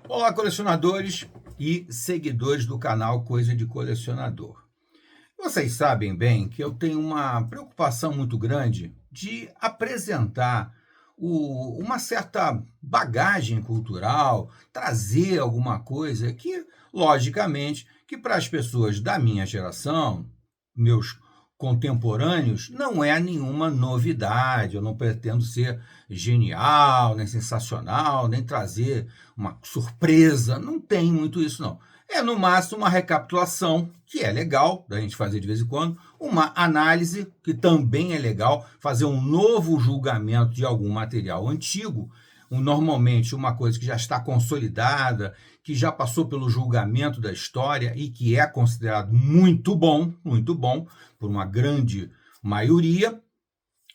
Olá, colecionadores e seguidores do canal Coisa de Colecionador. Vocês sabem bem que eu tenho uma preocupação muito grande de apresentar uma certa bagagem cultural, trazer alguma coisa que, logicamente, que para as pessoas da minha geração, meus contemporâneos, não é nenhuma novidade. Eu não pretendo ser genial, nem sensacional, nem trazer uma surpresa. Não tem muito isso, não. É, no máximo, uma recapitulação, que é legal da gente fazer de vez em quando, uma análise, que também é legal, fazer um novo julgamento de algum material antigo, normalmente uma coisa que já está consolidada, que já passou pelo julgamento da história e que é considerado muito bom, por uma grande maioria.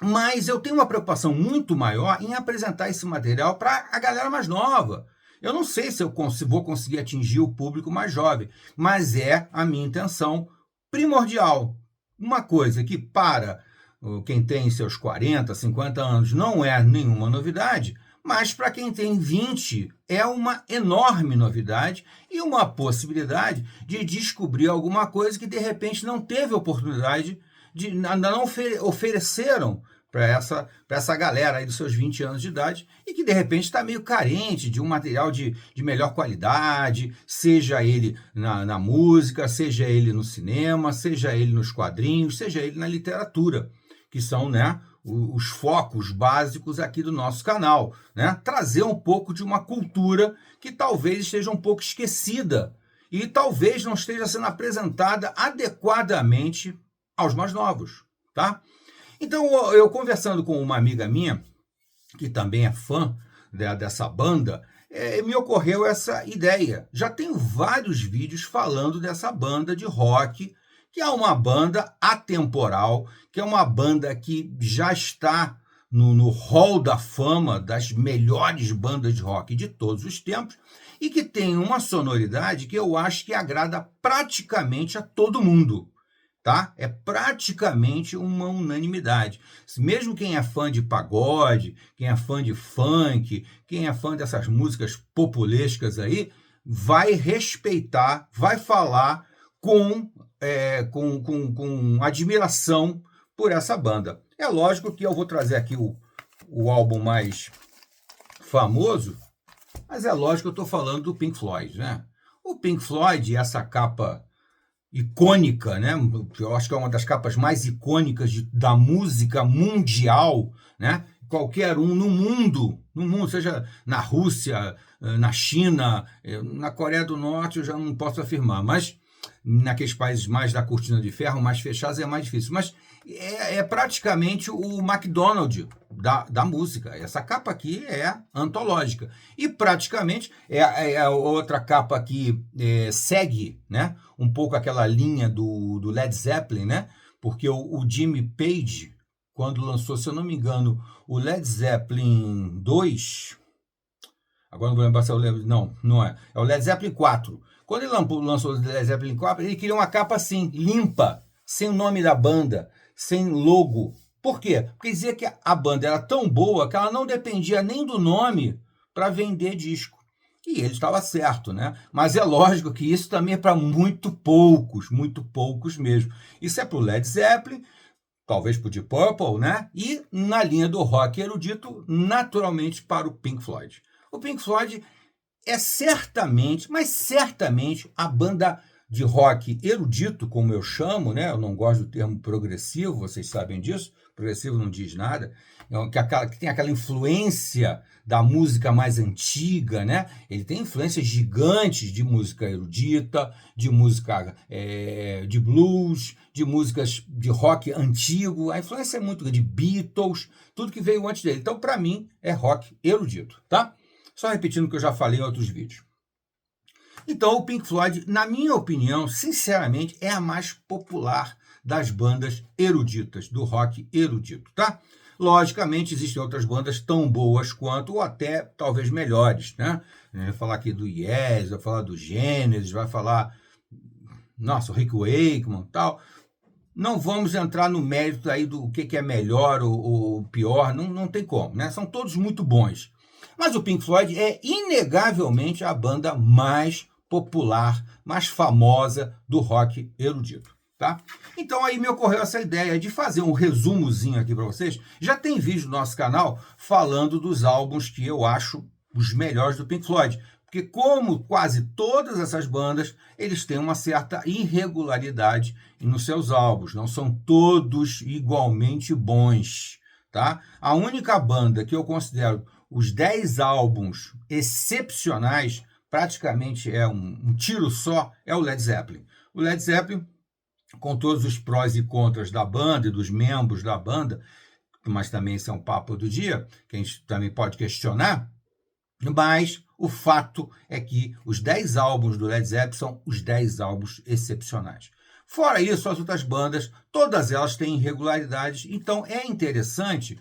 Mas eu tenho uma preocupação muito maior em apresentar esse material para a galera mais nova. Eu não sei se eu vou conseguir atingir o público mais jovem, mas é a minha intenção primordial. Uma coisa que para quem tem seus 40, 50 anos não é nenhuma novidade, mas para quem tem 20 é uma enorme novidade e uma possibilidade de descobrir alguma coisa que de repente não teve oportunidade de, ainda não ofereceram para essa galera aí dos seus 20 anos de idade e que de repente está meio carente de um material de melhor qualidade, seja ele na música, seja ele no cinema, seja ele nos quadrinhos, seja ele na literatura, que são, né, os focos básicos aqui do nosso canal, né? Trazer um pouco de uma cultura que talvez esteja um pouco esquecida e talvez não esteja sendo apresentada adequadamente aos mais novos, tá? Então, eu conversando com uma amiga minha, que também é fã dessa banda, me ocorreu essa ideia. Já tenho vários vídeos falando dessa banda de rock, que é uma banda atemporal, que é uma banda que já está no hall da fama das melhores bandas de rock de todos os tempos e que tem uma sonoridade que eu acho que agrada praticamente a todo mundo. Tá? É praticamente uma unanimidade. Mesmo quem é fã de pagode, quem é fã de funk, quem é fã dessas músicas populescas aí, vai respeitar, vai falar com admiração por essa banda. É lógico que eu vou trazer aqui o álbum mais famoso, mas é lógico que eu estou falando do Pink Floyd, né? O Pink Floyd, essa capa icônica, né? Eu acho que é uma das capas mais icônicas da música mundial, né? Qualquer um no mundo, seja na Rússia, na China, na Coreia do Norte, eu já não posso afirmar, mas naqueles países mais da cortina de ferro, mais fechados, é mais difícil. Mas é praticamente o McDonald's da música. Essa capa aqui é antológica. E praticamente é a outra capa que segue, né, um pouco aquela linha do Led Zeppelin, né? Porque o Jimmy Page, quando lançou, se eu não me engano, o Led Zeppelin 2, agora não vou lembrar se é o Led... Não é. É o Led Zeppelin 4. Quando ele lançou o Led Zeppelin 4, ele queria uma capa assim, limpa, sem o nome da banda, sem logo. Por quê? Porque dizia que a banda era tão boa que ela não dependia nem do nome para vender disco. E ele estava certo, né? Mas é lógico que isso também é para muito poucos mesmo. Isso é para o Led Zeppelin, talvez para o Deep Purple, né? E na linha do rock erudito, naturalmente para o Pink Floyd. O Pink Floyd é certamente, mas certamente, a banda de rock erudito, como eu chamo, né? Eu não gosto do termo progressivo, vocês sabem disso. Progressivo não diz nada. Que tem aquela influência da música mais antiga, né? Ele tem influências gigantes de música erudita, de música de blues, de músicas de rock antigo. A influência é muito grande, de Beatles, tudo que veio antes dele. Então, para mim, é rock erudito, tá? Só repetindo o que eu já falei em outros vídeos. Então, o Pink Floyd, na minha opinião, sinceramente, é a mais popular das bandas eruditas, do rock erudito, tá? Logicamente, existem outras bandas tão boas quanto, ou até talvez melhores, né? Vai falar aqui do Yes, vai falar do Genesis, vai falar, nossa, o Rick Wakeman e tal. Não vamos entrar no mérito aí do que é melhor ou pior, não tem como, né? São todos muito bons. Mas o Pink Floyd é inegavelmente a banda mais popular, mais famosa do rock erudito, tá? Então aí me ocorreu essa ideia de fazer um resumozinho aqui para vocês. Já tem vídeo no nosso canal falando dos álbuns que eu acho os melhores do Pink Floyd. Porque como quase todas essas bandas, eles têm uma certa irregularidade nos seus álbuns. Não são todos igualmente bons, tá? A única banda que eu considero os 10 álbuns excepcionais, praticamente é um tiro só, é o Led Zeppelin. O Led Zeppelin, com todos os prós e contras da banda e dos membros da banda, mas também isso é um papo do dia, que a gente também pode questionar, mas o fato é que os 10 álbuns do Led Zeppelin são os 10 álbuns excepcionais. Fora isso, as outras bandas, todas elas têm irregularidades, então é interessante,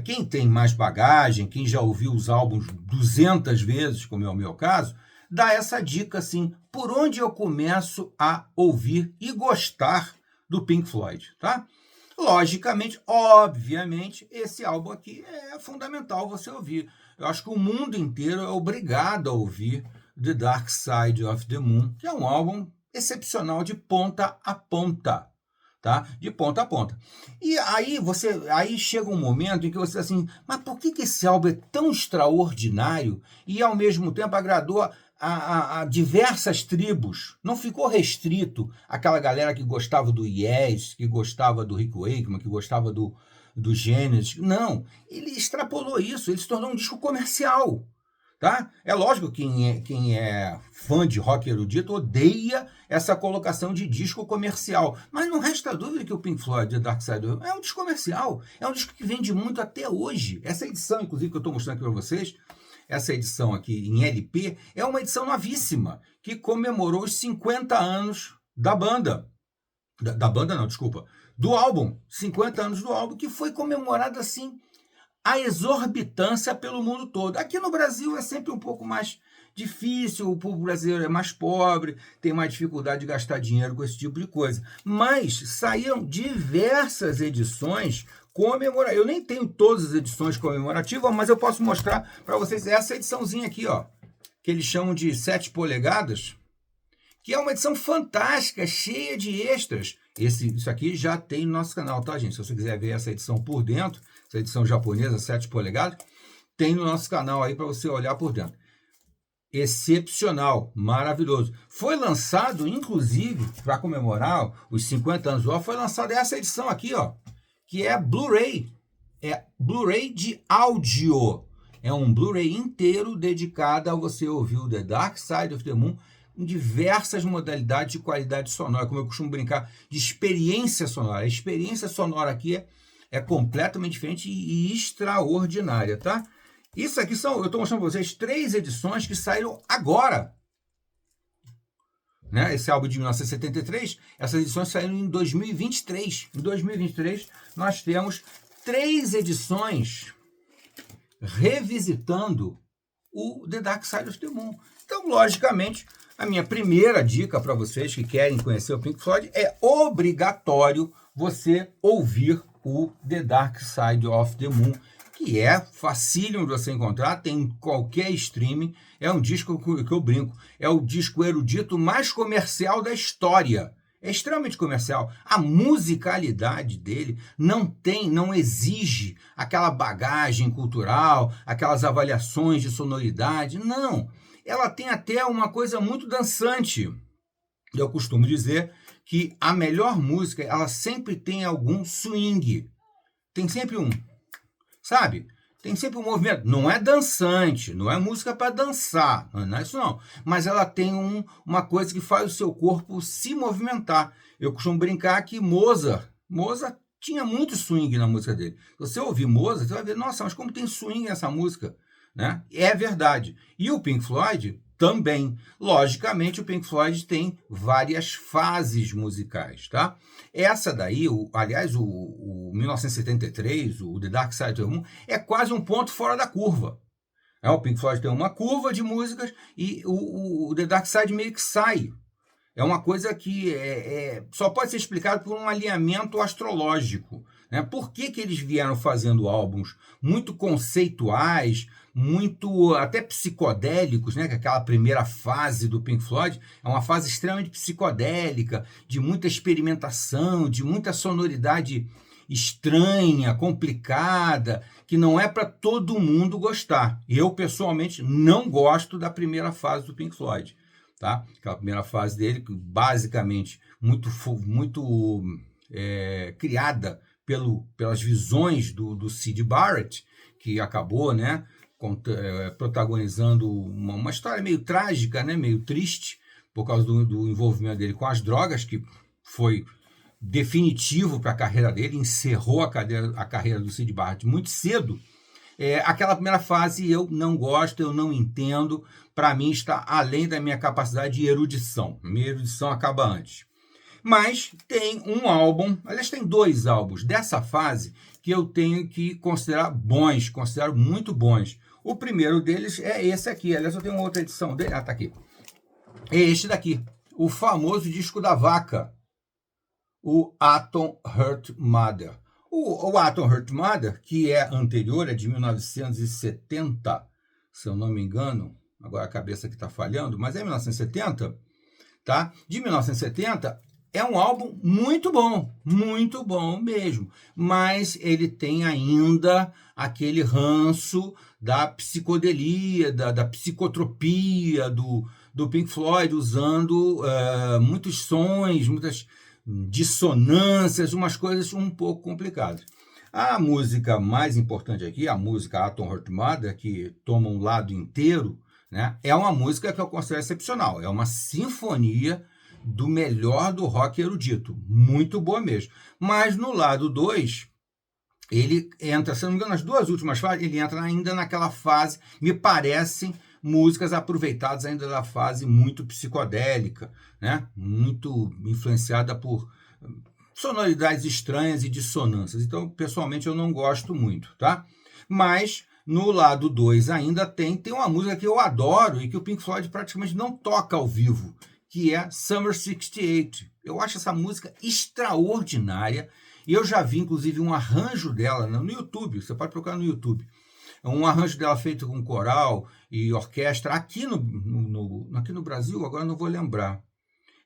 quem tem mais bagagem, quem já ouviu os álbuns 200 vezes, como é o meu caso, dá essa dica assim, por onde eu começo a ouvir e gostar do Pink Floyd, tá? Logicamente, obviamente, esse álbum aqui é fundamental você ouvir. Eu acho que o mundo inteiro é obrigado a ouvir The Dark Side of the Moon, que é um álbum excepcional de ponta a ponta, tá? De ponta a ponta. E aí chega um momento em que você diz assim, mas por que esse álbum é tão extraordinário e ao mesmo tempo agradou a diversas tribos? Não ficou restrito àquela galera que gostava do Yes, que gostava do Rick Wakeman, que gostava do Genesis. Não, ele extrapolou isso, ele se tornou um disco comercial. Tá? É lógico que quem é fã de rock erudito odeia essa colocação de disco comercial. Mas não resta dúvida que o Pink Floyd, The Dark Side, é um disco comercial. É um disco que vende muito até hoje. Essa edição, inclusive, que eu estou mostrando aqui para vocês, essa edição aqui em LP, é uma edição novíssima, que comemorou os 50 anos da banda. Da banda não, desculpa. Do álbum. 50 anos do álbum, que foi comemorado assim a exorbitância pelo mundo todo. Aqui no Brasil é sempre um pouco mais difícil, o povo brasileiro é mais pobre, tem mais dificuldade de gastar dinheiro com esse tipo de coisa. Mas saíram diversas edições comemorativas. Eu nem tenho todas as edições comemorativas, mas eu posso mostrar para vocês essa ediçãozinha aqui, ó, que eles chamam de 7 polegadas, que é uma edição fantástica, cheia de extras. Isso aqui já tem no nosso canal, tá, gente? Se você quiser ver essa edição por dentro, essa edição japonesa, 7 polegadas, tem no nosso canal aí para você olhar por dentro. Excepcional, maravilhoso. Foi lançado, inclusive, para comemorar os 50 anos do álbum, foi lançada essa edição aqui, ó, que é Blu-ray. É Blu-ray de áudio. É um Blu-ray inteiro dedicado a você ouvir o The Dark Side of the Moon em diversas modalidades de qualidade sonora, como eu costumo brincar, de experiência sonora. A experiência sonora aqui é completamente diferente e extraordinária, tá? Isso aqui eu estou mostrando para vocês 3 edições que saíram agora. Né? Esse álbum de 1973, essas edições saíram em 2023. Em 2023, nós temos 3 edições revisitando o The Dark Side of the Moon. Então, logicamente, a minha primeira dica para vocês que querem conhecer o Pink Floyd é obrigatório você ouvir o The Dark Side of the Moon, que é facílimo de você encontrar, tem em qualquer streaming, é um disco que eu brinco, é o disco erudito mais comercial da história. É extremamente comercial. A musicalidade dele não exige aquela bagagem cultural, aquelas avaliações de sonoridade, não. Ela tem até uma coisa muito dançante. Eu costumo dizer que a melhor música, ela sempre tem algum swing. Tem sempre sabe? Tem sempre um movimento. Não é dançante, não é música para dançar, não é isso não. Mas ela tem uma coisa que faz o seu corpo se movimentar. Eu costumo brincar que Mozart tinha muito swing na música dele. Se você ouvir Mozart, você vai ver, nossa, mas como tem swing nessa música? Né? É verdade. E o Pink Floyd também. Logicamente, o Pink Floyd tem várias fases musicais, tá? Essa daí, aliás, o 1973, o The Dark Side of the Moon, é quase um ponto fora da curva. O Pink Floyd tem uma curva de músicas e o The Dark Side meio que sai. É uma coisa que só pode ser explicado por um alinhamento astrológico. Né? Por que eles vieram fazendo álbuns muito conceituais, muito até psicodélicos, né? Que aquela primeira fase do Pink Floyd é uma fase extremamente psicodélica, de muita experimentação, de muita sonoridade estranha, complicada, que não é para todo mundo gostar. Eu, pessoalmente, não gosto da primeira fase do Pink Floyd, tá? Aquela primeira fase dele, basicamente muito criada pelas visões do Syd Barrett, que acabou, né, protagonizando uma história meio trágica, né, meio triste, por causa do envolvimento dele com as drogas, que foi definitivo para a carreira dele, encerrou a carreira do Syd Barrett muito cedo. Aquela primeira fase eu não gosto, eu não entendo, para mim está além da minha capacidade de erudição. Minha erudição acaba antes. Mas tem um álbum, aliás, tem 2 álbuns dessa fase que eu tenho que considerar bons, considero muito bons. O primeiro deles é esse aqui, aliás, eu tenho uma outra edição dele, tá aqui. É este daqui, o famoso disco da vaca, o Atom Heart Mother. O Atom Heart Mother, que é anterior, é de 1970, se eu não me engano, agora a cabeça aqui está falhando, mas é 1970, tá? De 1970, é um álbum muito bom mesmo, mas ele tem ainda aquele ranço da psicodelia, da psicotropia do Pink Floyd, usando muitos sons, muitas dissonâncias, umas coisas um pouco complicadas. A música mais importante aqui, a música Atom Heart Mother, que toma um lado inteiro, né, é uma música que eu considero excepcional, é uma sinfonia do melhor do rock erudito, muito boa mesmo. Mas no lado 2, ele entra, se não me engano, nas 2 últimas fases, ele entra ainda naquela fase, me parecem músicas aproveitadas ainda da fase muito psicodélica, né? Muito influenciada por sonoridades estranhas e dissonâncias. Então, pessoalmente, eu não gosto muito, tá? Mas no lado 2 ainda tem uma música que eu adoro e que o Pink Floyd praticamente não toca ao vivo, que é Summer 68. Eu acho essa música extraordinária e eu já vi, inclusive, um arranjo dela no YouTube, você pode procurar no YouTube. Um arranjo dela feito com coral e orquestra aqui aqui no Brasil, agora eu não vou lembrar.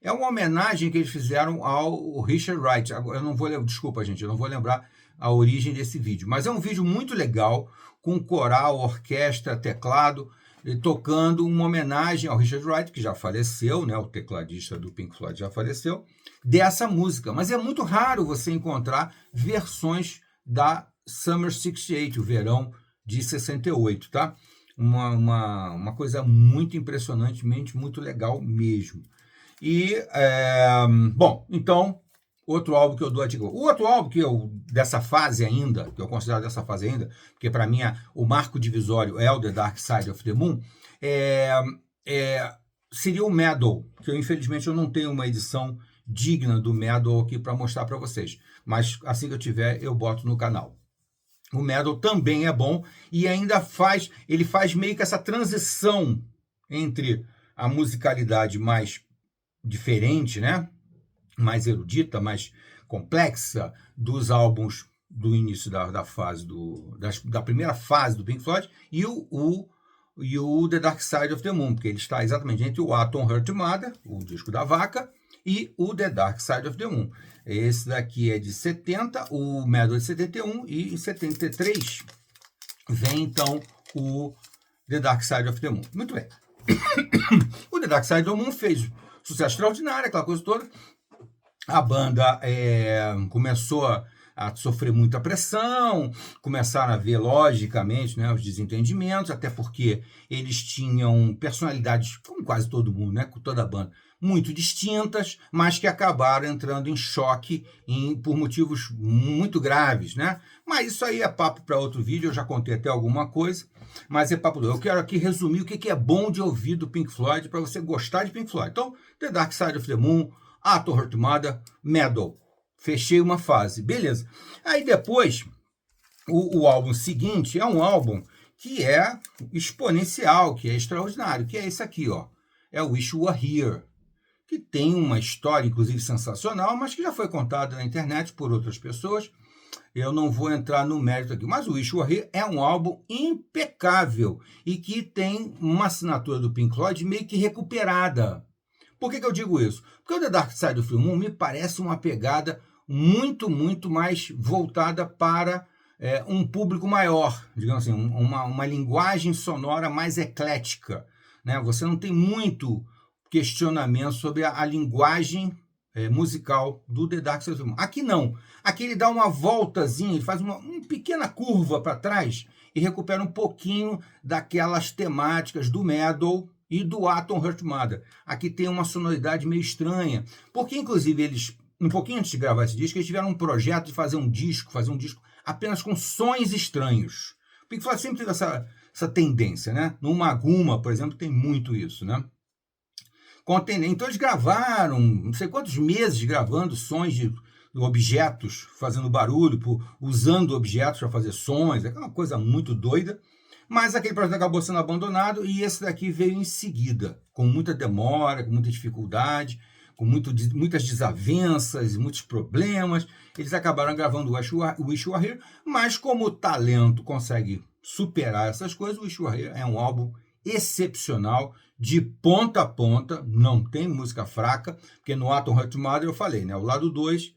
É uma homenagem que eles fizeram ao Richard Wright. Agora eu não vou lembrar, desculpa, gente, eu não vou lembrar a origem desse vídeo, mas é um vídeo muito legal, com coral, orquestra, teclado, tocando uma homenagem ao Richard Wright, que já faleceu, né, o tecladista do Pink Floyd já faleceu, dessa música. Mas é muito raro você encontrar versões da Summer 68, o verão de 68, tá? Uma coisa muito impressionantemente, muito legal mesmo. E, bom, então, outro álbum que eu dou a dica. O outro álbum que dessa fase ainda, que eu considero dessa fase ainda, porque para mim o marco divisório é o The Dark Side of the Moon, seria o Meddle, que infelizmente eu não tenho uma edição digna do Meddle aqui para mostrar para vocês. Mas assim que eu tiver, eu boto no canal. O Meddle também é bom e ainda ele faz meio que essa transição entre a musicalidade mais diferente, né? Mais erudita, mais complexa dos álbuns do início da fase da primeira fase do Pink Floyd e o The Dark Side of the Moon, porque ele está exatamente entre o Atom Heart Mother, o disco da vaca, e o The Dark Side of the Moon. Esse daqui é de 70, o Meddle de 71, e em 73 vem então o The Dark Side of the Moon. Muito bem. O The Dark Side of the Moon fez sucesso extraordinário, aquela coisa toda. A banda começou a sofrer muita pressão, começaram a ver, logicamente, né, os desentendimentos, até porque eles tinham personalidades, como quase todo mundo, né, com toda a banda, muito distintas, mas que acabaram entrando em choque por motivos muito graves, né? Mas isso aí é papo para outro vídeo, eu já contei até alguma coisa, mas é papo. Eu quero aqui resumir o que é bom de ouvir do Pink Floyd para você gostar de Pink Floyd. Então, The Dark Side of the Moon, Atom Heart Mother, Meddle. Fechei uma fase, beleza. Aí depois, o álbum seguinte é um álbum que é exponencial, que é extraordinário, que é esse aqui, ó. É o Wish You Were Here, que tem uma história, inclusive, sensacional, mas que já foi contada na internet por outras pessoas. eu não vou entrar no mérito aqui. Mas o Wish You Were Here é um álbum impecável e que tem uma assinatura do Pink Floyd meio que recuperada. Por que eu digo isso? Porque o The Dark Side of the Moon me parece uma pegada muito, muito mais voltada para um público maior, digamos assim, uma linguagem sonora mais eclética, né? Você não tem muito questionamento sobre a linguagem musical do The Dark Side of the Moon. Aqui não. Aqui ele dá uma voltazinha, ele faz uma pequena curva para trás e recupera um pouquinho daquelas temáticas do Meadow e do Atom Heart Mother. Aqui tem uma sonoridade meio estranha, porque inclusive eles, um pouquinho antes de gravar esse disco, eles tiveram um projeto de fazer um disco apenas com sons estranhos. O Pink Floyd sempre teve essa tendência, né? No Maguma, por exemplo, tem muito isso, né? Então eles gravaram, não sei quantos meses gravando sons de objetos fazendo barulho, usando objetos para fazer sons, é uma coisa muito doida. Mas aquele projeto acabou sendo abandonado e esse daqui veio em seguida, com muita demora, com muita dificuldade, com muitas desavenças, muitos problemas. Eles acabaram gravando o Wish You Were Here, mas como o talento consegue superar essas coisas, o Wish You Were Here é um álbum excepcional, de ponta a ponta, não tem música fraca, porque no Atom Heart Mother eu falei, né? O lado 2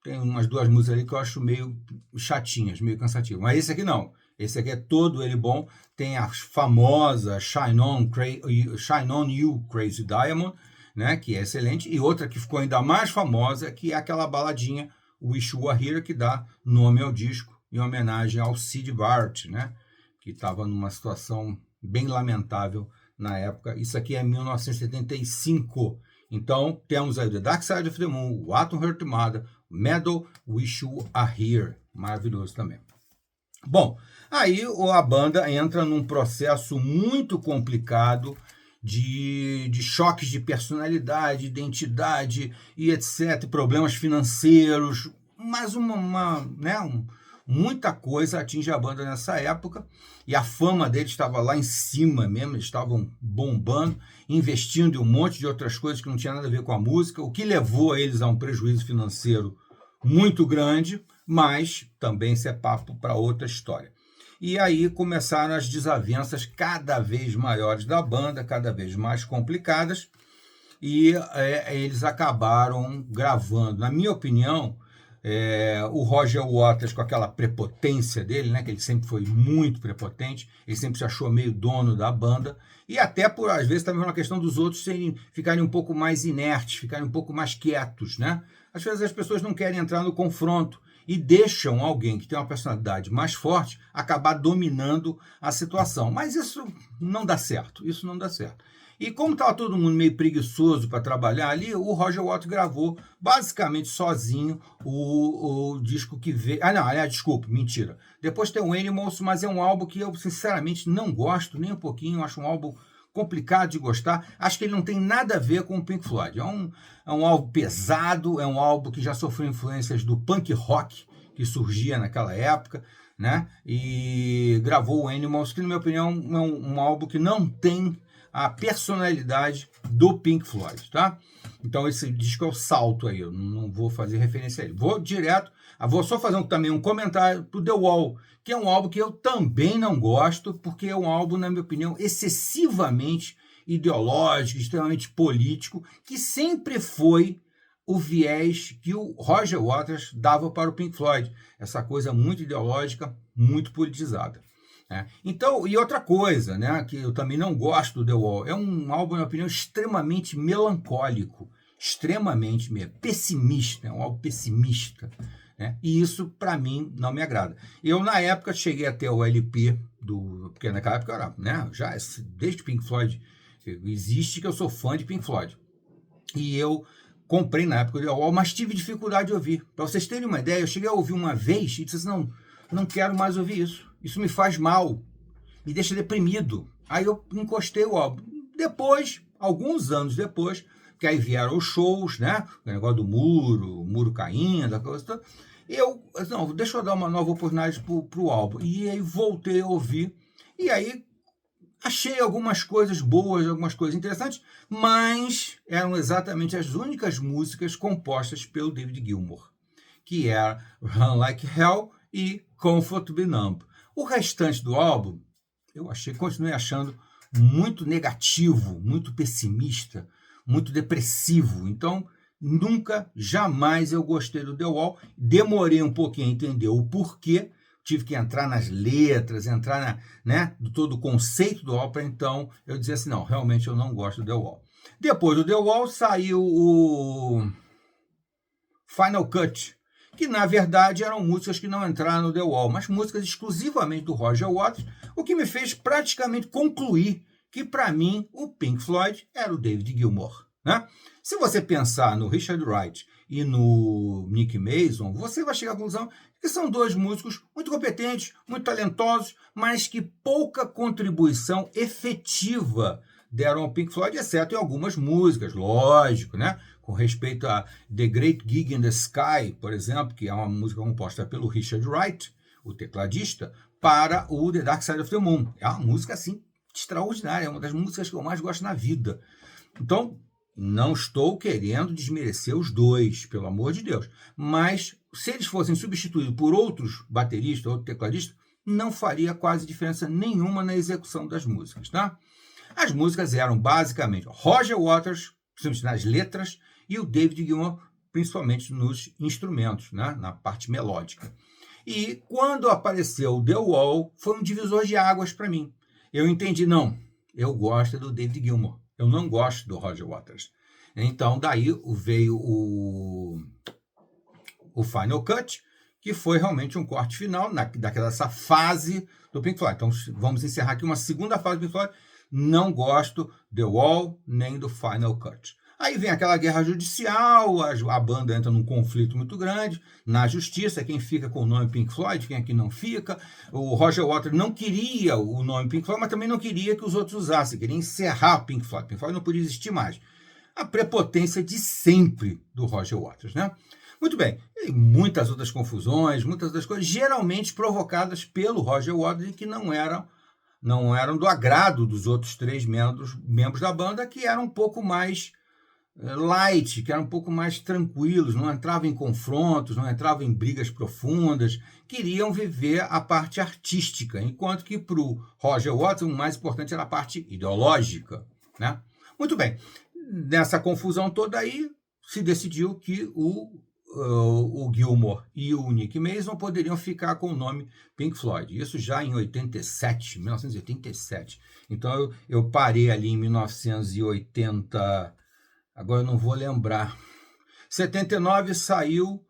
tem umas 2 músicas ali que eu acho meio chatinhas, meio cansativas, mas esse aqui não. Esse aqui é todo ele bom. Tem a famosa Shine On You Crazy Diamond, né, que é excelente. E outra que ficou ainda mais famosa, que é aquela baladinha Wish You Were Here, que dá nome ao disco, em homenagem ao Syd Barrett, né, que estava numa situação bem lamentável na época. Isso aqui é 1975. Então, temos aí The Dark Side of the Moon, o Atom Heart Mother, Meadow, Wish You Were Here. Maravilhoso também. Bom, aí a banda entra num processo muito complicado de choques de personalidade, identidade e etc., problemas financeiros, mas muita coisa atinge a banda nessa época e a fama deles estava lá em cima mesmo, eles estavam bombando, investindo em um monte de outras coisas que não tinha nada a ver com a música, o que levou a eles a um prejuízo financeiro muito grande, mas também isso é papo para outra história. E aí começaram as desavenças cada vez maiores da banda, cada vez mais complicadas, e eles acabaram gravando, na minha opinião, o Roger Waters com aquela prepotência dele, né, que ele sempre foi muito prepotente, ele sempre se achou meio dono da banda, e até por, às vezes, também uma questão dos outros ficarem um pouco mais inertes, ficarem um pouco mais quietos, né? Às vezes as pessoas não querem entrar no confronto e deixam alguém que tem uma personalidade mais forte acabar dominando a situação. Mas isso não dá certo, isso não dá certo. E como estava todo mundo meio preguiçoso para trabalhar ali, o Roger Waters gravou basicamente sozinho o disco que veio... desculpa, mentira. Depois tem o Animals, mas é um álbum que eu sinceramente não gosto nem um pouquinho, acho um álbum complicado de gostar. Acho que ele não tem nada a ver com o Pink Floyd. É um álbum pesado, é um álbum que já sofreu influências do punk rock que surgia naquela época, né? E gravou o Animals, que na minha opinião é um álbum que não tem a personalidade do Pink Floyd, tá? Então esse disco é o salto aí, eu não vou fazer referência a ele. Vou só fazer também um comentário pro The Wall, que é um álbum que eu também não gosto, porque é um álbum, na minha opinião, excessivamente ideológico, extremamente político, que sempre foi o viés que o Roger Waters dava para o Pink Floyd. Essa coisa muito ideológica, muito politizada. Então, e outra coisa, né, que eu também não gosto do The Wall, é um álbum, na minha opinião, extremamente melancólico, extremamente pessimista, é um álbum pessimista, né, e isso, para mim, não me agrada. Eu, na época, cheguei até o LP, porque naquela época, era, né, já desde Pink Floyd existe, que eu sou fã de Pink Floyd, e eu comprei na época o The Wall, mas tive dificuldade de ouvir. Para vocês terem uma ideia, eu cheguei a ouvir uma vez e disse assim, não quero mais ouvir isso. Isso me faz mal, me deixa deprimido. Aí eu encostei o álbum. Depois, alguns anos depois, que aí vieram os shows, né? O negócio do muro caindo, a coisa toda. Deixa eu dar uma nova oportunidade pro álbum. E aí voltei a ouvir. E aí achei algumas coisas boas, algumas coisas interessantes, mas eram exatamente as únicas músicas compostas pelo David Gilmour. que é Run Like Hell e Comfort Be Numb. O restante do álbum, continuei achando muito negativo, muito pessimista, muito depressivo. Então, nunca, jamais eu gostei do The Wall. Demorei um pouquinho a entender o porquê. Tive que entrar nas letras, entrar do todo o conceito do álbum, para então eu dizer assim, não, realmente eu não gosto do The Wall. Depois do The Wall saiu o Final Cut, que na verdade eram músicas que não entraram no The Wall, mas músicas exclusivamente do Roger Waters, o que me fez praticamente concluir que para mim o Pink Floyd era o David Gilmour, né? Se você pensar no Richard Wright e no Nick Mason, você vai chegar à conclusão que são dois músicos muito competentes, muito talentosos, mas que pouca contribuição efetiva deram ao Pink Floyd, exceto em algumas músicas, lógico, né? Com respeito a The Great Gig in the Sky, por exemplo, que é uma música composta pelo Richard Wright, o tecladista, para o The Dark Side of the Moon. É uma música, assim, extraordinária, é uma das músicas que eu mais gosto na vida. Então, não estou querendo desmerecer os dois, pelo amor de Deus, mas se eles fossem substituídos por outros bateristas, outro tecladista, não faria quase diferença nenhuma na execução das músicas, tá? As músicas eram basicamente Roger Waters, principalmente nas letras, e o David Gilmour, principalmente nos instrumentos, né? Na parte melódica. E quando apareceu o The Wall, foi um divisor de águas para mim. Eu entendi, não, eu gosto do David Gilmour, eu não gosto do Roger Waters. Então, daí veio o Final Cut, que foi realmente um corte final dessa fase do Pink Floyd. Então, vamos encerrar aqui uma segunda fase do Pink Floyd. Não gosto The Wall nem do Final Cut. Aí vem aquela guerra judicial, a banda entra num conflito muito grande, na justiça, quem fica com o nome Pink Floyd, quem aqui não fica. O Roger Waters não queria o nome Pink Floyd, mas também não queria que os outros usassem, queria encerrar o Pink Floyd. Pink Floyd não podia existir mais. A prepotência de sempre do Roger Waters, né? Muito bem, e muitas outras confusões, muitas outras coisas, geralmente provocadas pelo Roger Waters e que não eram do agrado dos outros três membros da banda, que eram um pouco mais light, que eram um pouco mais tranquilos, não entravam em confrontos, não entravam em brigas profundas, queriam viver a parte artística, enquanto que para o Roger Waters o mais importante era a parte ideológica, né? Muito bem, nessa confusão toda aí, se decidiu que o Gilmour e o Nick Mason poderiam ficar com o nome Pink Floyd. Isso já em 1987. Então eu parei ali em 1980, agora eu não vou lembrar. 79 saiu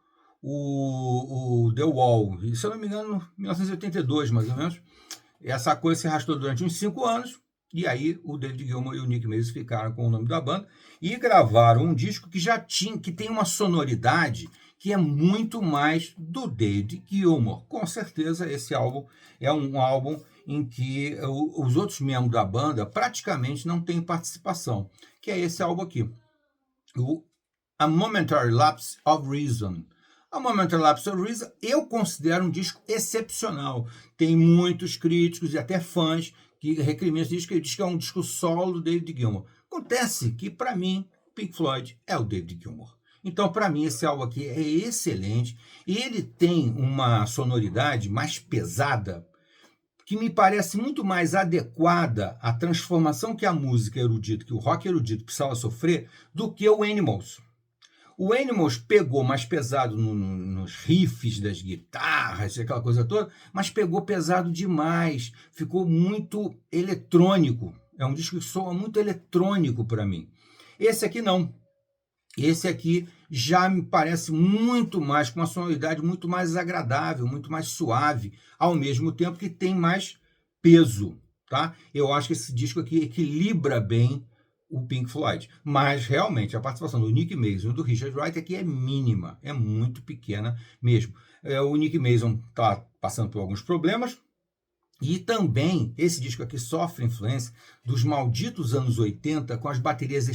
o The Wall, e, se eu não me engano, 1982 mais ou menos. Essa coisa se arrastou durante uns 5 anos, e aí o David Gilmour e o Nick Mason ficaram com o nome da banda e gravaram um disco que tem uma sonoridade que é muito mais do David Gilmour. Com certeza esse álbum é um álbum em que os outros membros da banda praticamente não têm participação, que é esse álbum aqui, A Momentary Lapse of Reason. A Momentary Lapse of Reason eu considero um disco excepcional. Tem muitos críticos e até fãs que recriminam esse disco, que diz que é um disco solo do David Gilmour. Acontece que, para mim, Pink Floyd é o David Gilmour. Então, para mim, esse álbum aqui é excelente. E ele tem uma sonoridade mais pesada, que me parece muito mais adequada à transformação que a música erudita, que o rock erudito precisava sofrer, do que o Animals. O Animals pegou mais pesado nos riffs das guitarras, aquela coisa toda, mas pegou pesado demais, ficou muito eletrônico. É um disco que soa muito eletrônico para mim. Esse aqui não. Esse aqui já me parece muito mais, com uma sonoridade muito mais agradável, muito mais suave, ao mesmo tempo que tem mais peso, tá? Eu acho que esse disco aqui equilibra bem o Pink Floyd, mas realmente a participação do Nick Mason e do Richard Wright aqui é mínima, é muito pequena mesmo. O Nick Mason está passando por alguns problemas e também esse disco aqui sofre influência dos malditos anos 80 com as baterias,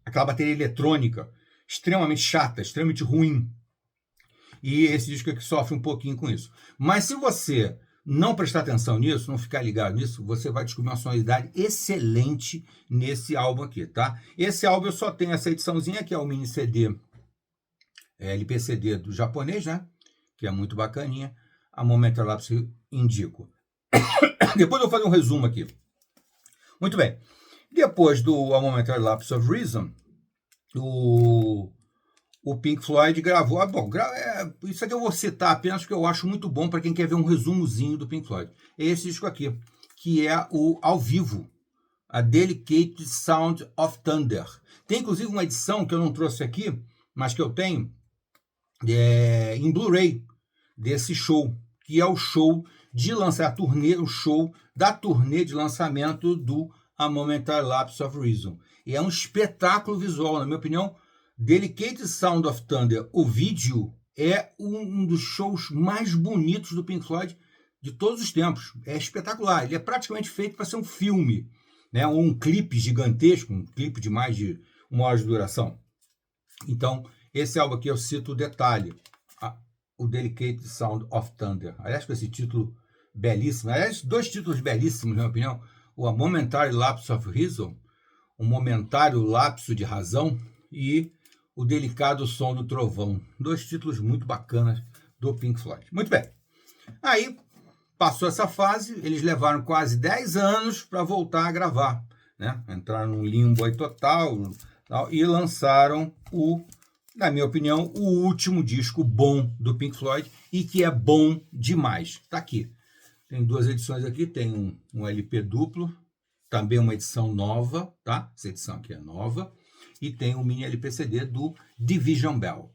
aquela bateria eletrônica extremamente chata, extremamente ruim. E esse disco aqui sofre um pouquinho com isso. Mas se você não prestar atenção nisso, não ficar ligado nisso, você vai descobrir uma sonoridade excelente nesse álbum aqui, tá? Esse álbum eu só tenho essa ediçãozinha, que é o mini CD LPCD do japonês, né? Que é muito bacaninha. A Momentary Lapse indico. Depois eu vou fazer um resumo aqui. Muito bem. Depois do A Momentary Lapse of Reason, o Pink Floyd gravou. Isso aqui eu vou citar apenas porque eu acho muito bom para quem quer ver um resumozinho do Pink Floyd. É esse disco aqui, que é o ao vivo, a Delicate Sound of Thunder. Tem inclusive uma edição que eu não trouxe aqui, mas que eu tenho em Blu-ray desse show, que é o show de lançar o show da turnê de lançamento do A Momentary Lapse of Reason. E é um espetáculo visual, na minha opinião. Delicate Sound of Thunder, o vídeo, é um dos shows mais bonitos do Pink Floyd de todos os tempos. É espetacular. Ele é praticamente feito para ser um filme, né? Ou um clipe gigantesco, um clipe de mais de 1 hora de duração. Então, esse álbum aqui eu cito o detalhe, o Delicate Sound of Thunder. Aliás, com esse título belíssimo. Aliás, 2 títulos belíssimos, na minha opinião. O A Momentary Lapse of Reason, um momentário lapso de razão, e o Delicado Som do Trovão. 2 títulos muito bacanas do Pink Floyd. Muito bem. Aí, passou essa fase, eles levaram quase 10 anos para voltar a gravar, né? Entraram num limbo aí total e lançaram na minha opinião, o último disco bom do Pink Floyd e que é bom demais. Tá aqui. Tem 2 edições aqui, tem um LP duplo, também uma edição nova, tá? Essa edição aqui é nova. E tem um mini LPCD do Division Bell.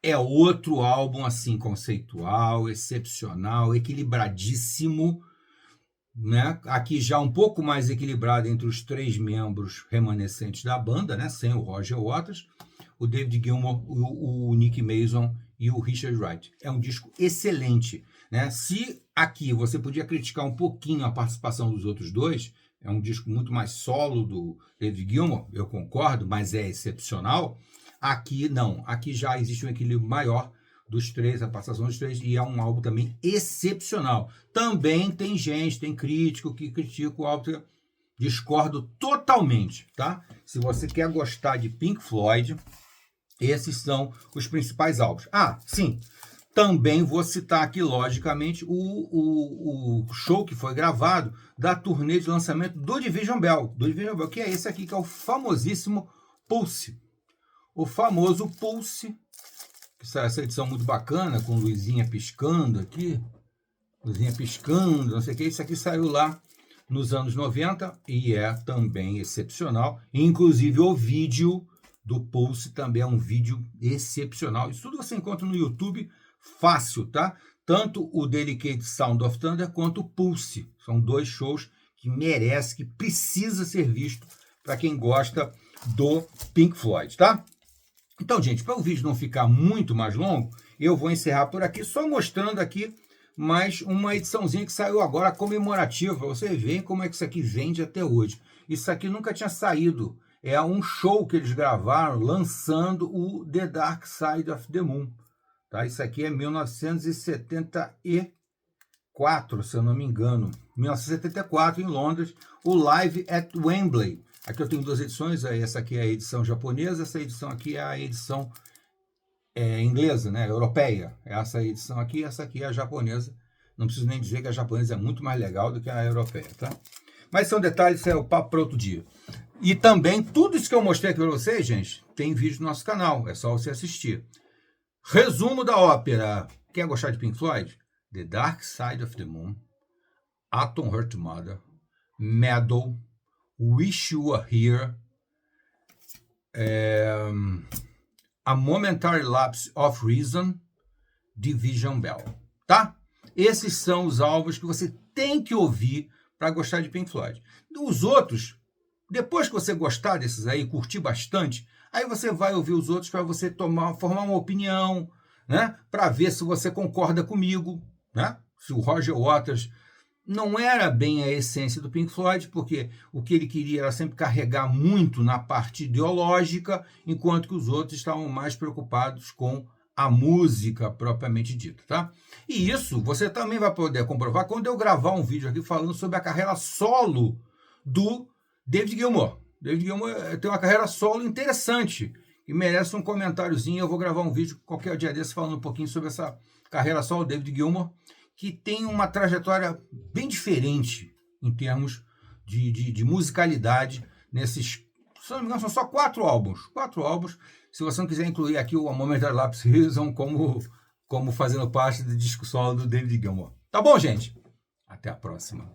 É outro álbum, assim, conceitual, excepcional, equilibradíssimo, né? Aqui já um pouco mais equilibrado entre os 3 membros remanescentes da banda, né? Sem o Roger Waters, o David Gilmour, o Nick Mason e o Richard Wright. É um disco excelente, né? Se aqui você podia criticar um pouquinho a participação dos outros 2, é um disco muito mais solo do David Gilmour, eu concordo, mas é excepcional. Aqui não, aqui já existe um equilíbrio maior dos 3, a participação dos 3, e é um álbum também excepcional. Também tem gente, tem crítico que critica o álbum, discordo totalmente, tá? Se você quer gostar de Pink Floyd, esses são os principais álbuns. Ah, sim, também vou citar aqui, logicamente, o show que foi gravado da turnê de lançamento do Division Bell, que é esse aqui, que é o famosíssimo Pulse. O famoso Pulse, essa edição muito bacana, com luzinha piscando aqui, luzinha piscando, não sei o que, isso aqui saiu lá nos anos 90 e é também excepcional. Inclusive o vídeo do Pulse também é um vídeo excepcional. Isso tudo você encontra no YouTube fácil, tá? Tanto o Delicate Sound of Thunder quanto o Pulse. São 2 shows que merece, que precisa ser visto para quem gosta do Pink Floyd, tá? Então, gente, para o vídeo não ficar muito mais longo, eu vou encerrar por aqui, só mostrando aqui mais uma ediçãozinha que saiu agora comemorativa, para vocês verem como é que isso aqui vende até hoje. Isso aqui nunca tinha saído. É um show que eles gravaram lançando o The Dark Side of the Moon. Tá? Isso aqui é 1974, se eu não me engano. 1974, em Londres, o Live at Wembley. Aqui eu tenho 2 edições, essa aqui é a edição japonesa, essa edição aqui é a edição inglesa, né, europeia. Essa edição aqui, essa aqui é a japonesa. Não preciso nem dizer que a japonesa é muito mais legal do que a europeia, tá? Mas são detalhes, isso é o papo para outro dia. E também, tudo isso que eu mostrei aqui para vocês, gente, tem vídeo no nosso canal, é só você assistir. Resumo da ópera. Quer gostar de Pink Floyd? The Dark Side of the Moon, Atom Heart Mother, Meadow, Wish You Were Here, A Momentary Lapse of Reason, Division Bell, tá? Esses são os álbuns que você tem que ouvir para gostar de Pink Floyd. Os outros, depois que você gostar desses aí, curtir bastante, aí você vai ouvir os outros para você formar uma opinião, né? Para ver se você concorda comigo, né? Se o Roger Waters não era bem a essência do Pink Floyd, porque o que ele queria era sempre carregar muito na parte ideológica, enquanto que os outros estavam mais preocupados com a música propriamente dita, tá? E isso você também vai poder comprovar quando eu gravar um vídeo aqui falando sobre a carreira solo do David Gilmour. David Gilmour tem uma carreira solo interessante. e merece um comentáriozinho. Eu vou gravar um vídeo qualquer dia desse falando um pouquinho sobre essa carreira solo, David Gilmour, que tem uma trajetória bem diferente em termos de musicalidade nesses, se não me engano, são só 4 álbuns. 4 álbuns, se você não quiser incluir aqui o A Moment That Lapse Reason como fazendo parte da discussão do David Gilmour. Tá bom, gente? Até a próxima.